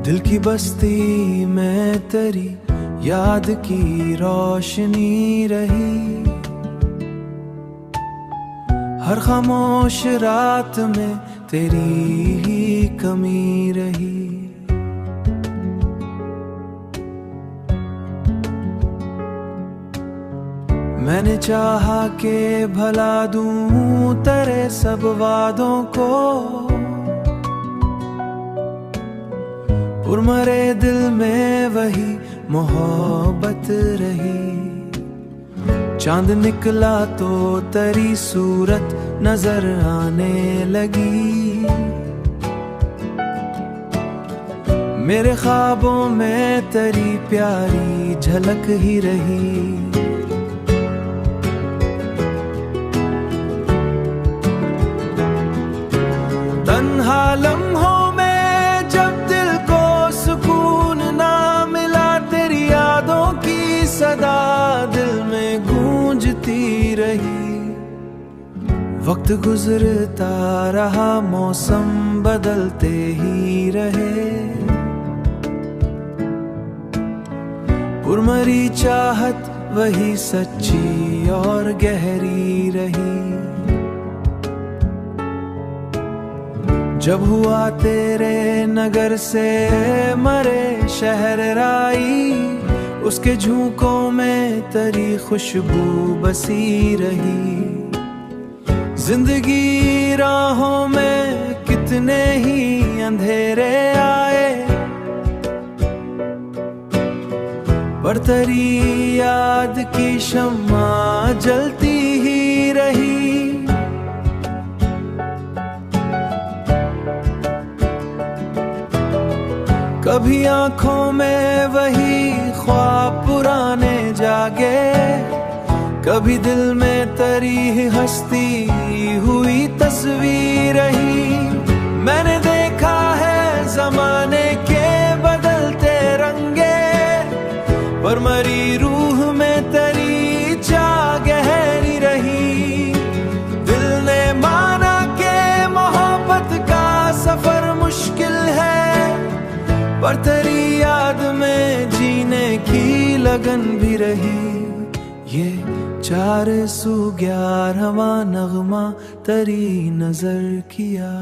दिल की बस्ती में तेरी याद की रोशनी रही। हर खामोश रात में तेरी ही कमी रही। मैंने चाहा के भला दूं तेरे सब वादों को, उर्मरे दिल में वही मोहब्बत रही। चांद निकला तो तेरी सूरत नजर आने लगी। मेरे ख्वाबों में तेरी प्यारी झलक ही रही। तन्हा लम्हों में जब दिल को सुकून ना मिला, तेरी यादों की सदा दिल में गूंजती रही। वक्त गुजरता रहा, मौसम बदलते ही रहे। उर्मरी चाहत वही सच्ची और गहरी रही। जब हुआ तेरे नगर से मरे शहर राई, उसके झोंकों में तेरी खुशबू बसी रही। जिंदगी राहों में कितने ही अंधेरे आए, पर तेरी याद की शम्मा जलती ही रही। कभी आंखों में वही ख्वाब पुराने जागे, कभी दिल में तेरी हंसती हुई तस्वीर रही। मैंने देखा है जमाने के बदलते रंगे, पर मरी रूह में तेरी चाह गहरी रही। दिल ने माना के मोहब्बत का सफर मुश्किल है, पर तेरी याद में जीने की लगन भी रही। ये 411वां नगमा तेरी नजर किया।